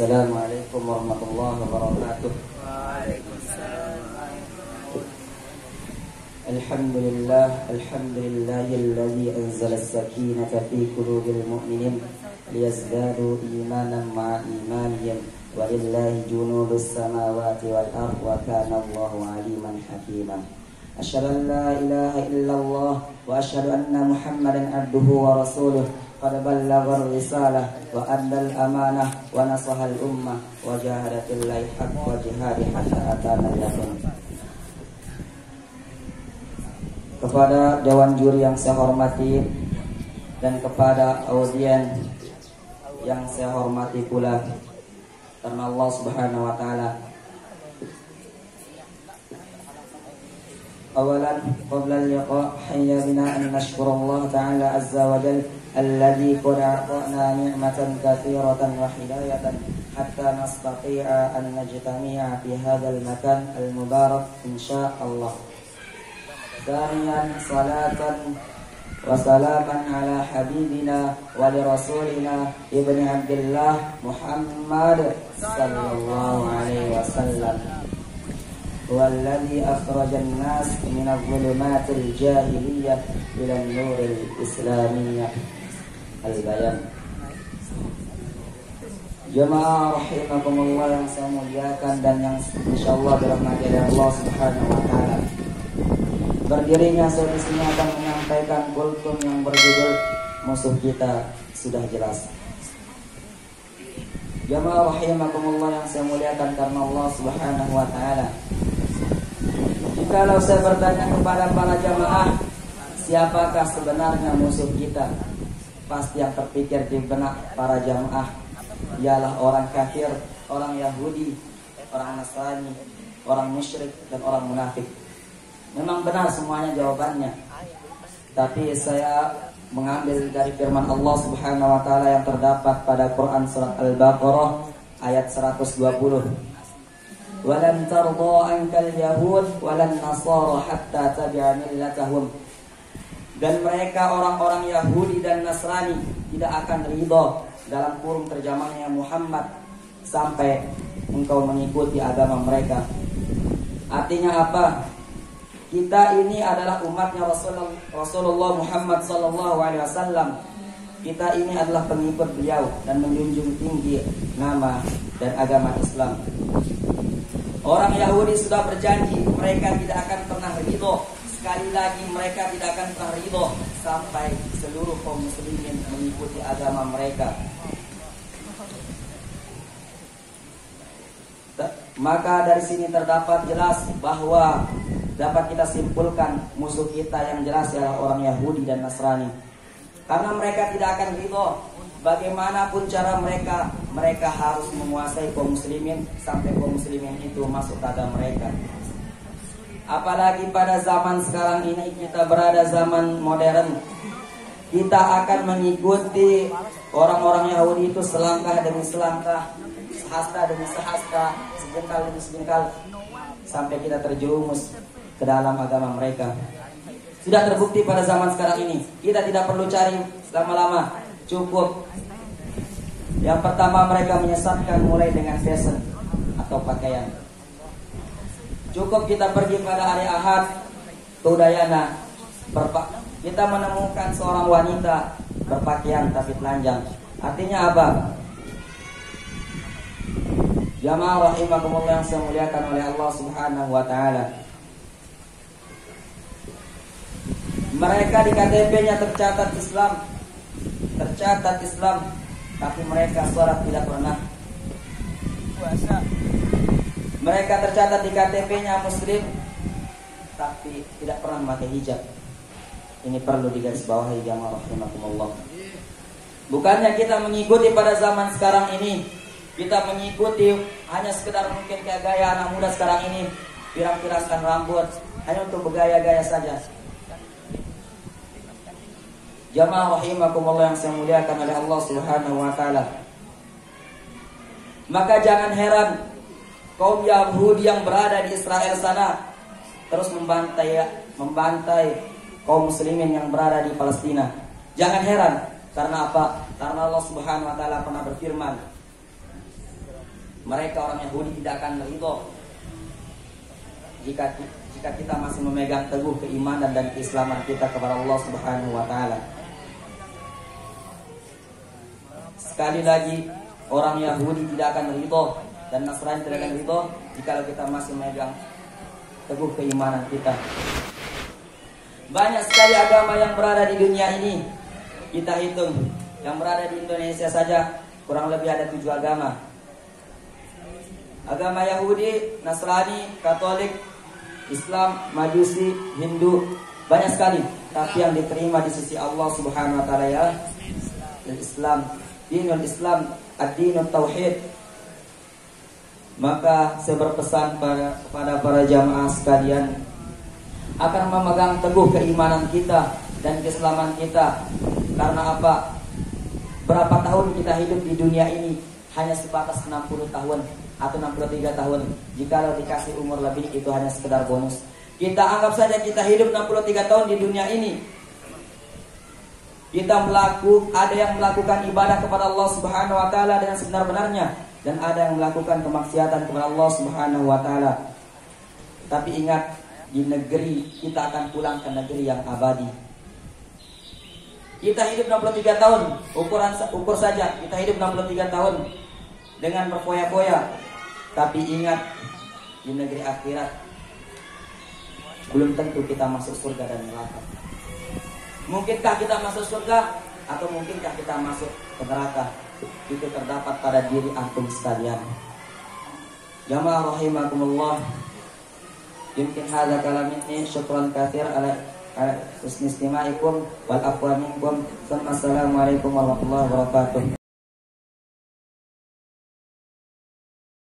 Assalamualaikum warahmatullahi wabarakatuh. Alhamdulillahilladzi anzala as-sakinata fi qulubil mu'minin liyazdadu imanan ma'a imanihim walillahi junudus samawati wal ardh wa kana Allahu aliman hakima. Asyhadu an la ilaha illallah wa asyhadu anna Muhammadan abduhu wa rasuluh. Qad ballagha risalah wa addal amanah wa nasahal ummah wa jahada fillahi haqqa jihadi hatta atana al-yaqin. Kepada dewan juri yang saya hormati dan kepada audien yang saya hormati pula karena Allah Subhanahu wa taala. Awalan qabla al-liqa hayya bina an nashkurallaha ta'ala azza wa jalla alladzi qad a'tana ni'matan katsiratan wa hidayatan hatta nastati'a an najtami'a fi hadzal makan al-mubarak insyaallah. Tsaniyan salatan wa salaman ala habibina wa li rasulina ibni Abdullah Muhammad sallallahu alaihi wasallam والذي أخرج الناس من الظلمات الجاهلية إلى النور الإسلامية البيان. Jemaah rahimakumullah yang saya muliakan dan yang insyaallah dirahmati oleh Allah Subhanahu wa taala. Berdirinya saya di sini akan menyampaikan kultum yang berjudul Musuh Kita Sudah Jelas. Jemaah rahimakumullah yang saya muliakan karena Allah Subhanahu wa taala. Kalau saya bertanya kepada para jamaah, siapakah sebenarnya musuh kita? Pasti yang terpikir di benak para jamaah ialah orang kafir, orang Yahudi, orang Nasrani, orang musyrik, dan orang munafik. Memang benar semuanya jawabannya. Tapi saya mengambil dari firman Allah Subhanahu wa taala yang terdapat pada Quran surat Al-Baqarah ayat 120. Walan tarda ankal yahud walan nasara hatta tabi'a millatahum. Dan mereka orang-orang Yahudi dan Nasrani tidak akan ridha dalam kurung terjemahnya Muhammad sampai engkau mengikuti agama mereka. Artinya apa? Kita ini adalah umatnya Rasulullah Muhammad sallallahu alaihi wasallam. Kita ini adalah pengikut beliau dan menjunjung tinggi nama dan agama Islam. Orang Yahudi sudah berjanji mereka tidak akan pernah ridho. Sekali lagi mereka tidak akan pernah ridho sampai seluruh kaum muslimin mengikuti agama mereka. Maka dari sini terdapat jelas bahwa dapat kita simpulkan musuh kita yang jelas adalah orang Yahudi dan Nasrani. Karena mereka tidak akan ridho. Bagaimanapun cara mereka harus menguasai kaum muslimin sampai kaum muslimin itu masuk ke agama mereka. Apalagi pada zaman sekarang ini kita berada zaman modern. Kita akan mengikuti orang-orang Yahudi itu selangkah demi selangkah, sehasta demi sehasta, sejengkal demi sejengkal, sampai kita terjerumus ke dalam agama mereka. Sudah terbukti pada zaman sekarang ini. Kita tidak perlu cari lama-lama. Cukup. Yang pertama mereka menyesatkan mulai dengan fashion atau pakaian. Cukup kita pergi pada hari Ahad ke Udayana, kita menemukan seorang wanita berpakaian tapi telanjang. Artinya apa? Jamaah rahimakumullah yang saya muliakan oleh Allah Subhanahu wa taala. Mereka di KTP-nya tercatat Islam, tapi mereka sholat tidak pernah. Puasa. Mereka tercatat di KTP-nya Muslim, tapi tidak pernah memakai hijab. Ini perlu digarisbawahi jamaah rahimakumullah. Bukannya kita mengikuti pada zaman sekarang ini, kita mengikuti hanya sekedar mungkin kayak gaya anak muda sekarang ini, pirang-piraskan rambut, hanya untuk bergaya-gaya saja. Jamaah rahimakumullah yang saya muliakan oleh Allah Subhanahu wa taala. Maka jangan heran kaum Yahudi yang berada di Israel sana terus membantai kaum muslimin yang berada di Palestina. Jangan heran, karena apa? Karena Allah Subhanahu wa taala pernah berfirman, Mereka orang Yahudi tidak akan ridho jika kita masih memegang teguh keimanan dan keislaman kita kepada Allah Subhanahu wa taala. Sekali lagi, orang Yahudi tidak akan ridho dan Nasrani tidak akan ridho jika kita masih memegang teguh keimanan kita. Banyak sekali agama yang berada di dunia ini. Kita hitung, yang berada di Indonesia saja kurang lebih ada 7 agama. Agama Yahudi, Nasrani, Katolik, Islam, Majusi, Hindu, banyak sekali. Tapi yang diterima di sisi Allah Subhanahu wa taala ya Islam, dinul Islam, ad-dinut tauhid. Maka saya berpesan kepada para jamaah sekalian akan memegang teguh keimanan kita dan keislaman kita. Karena apa? Berapa tahun kita hidup di dunia ini? Hanya sebatas 60 tahun atau 63 tahun. Jikalau dikasih umur lebih, itu hanya sekedar bonus. Kita anggap saja kita hidup 63 tahun di dunia ini. Ada yang melakukan ibadah kepada Allah Subhanahu wa taala dengan sebenar-benarnya, dan ada yang melakukan kemaksiatan kepada Allah Subhanahu wa taala. Tapi ingat, di negeri kita akan pulang ke negeri yang abadi. Kita hidup 63 tahun, ukur saja kita hidup 63 tahun dengan berfoya-foya. Tapi ingat, di negeri akhirat belum tentu kita masuk surga dan neraka. Mungkinkah kita masuk surga atau mungkinkah kita masuk ke neraka? Itu terdapat pada diri antum sekalian. Jamaah rahimakumullah. Yumkin hadza kalamini, syukran katsir ala husni istima'ikum wal afwa minkum. Assalamualaikum warahmatullahi wabarakatuh.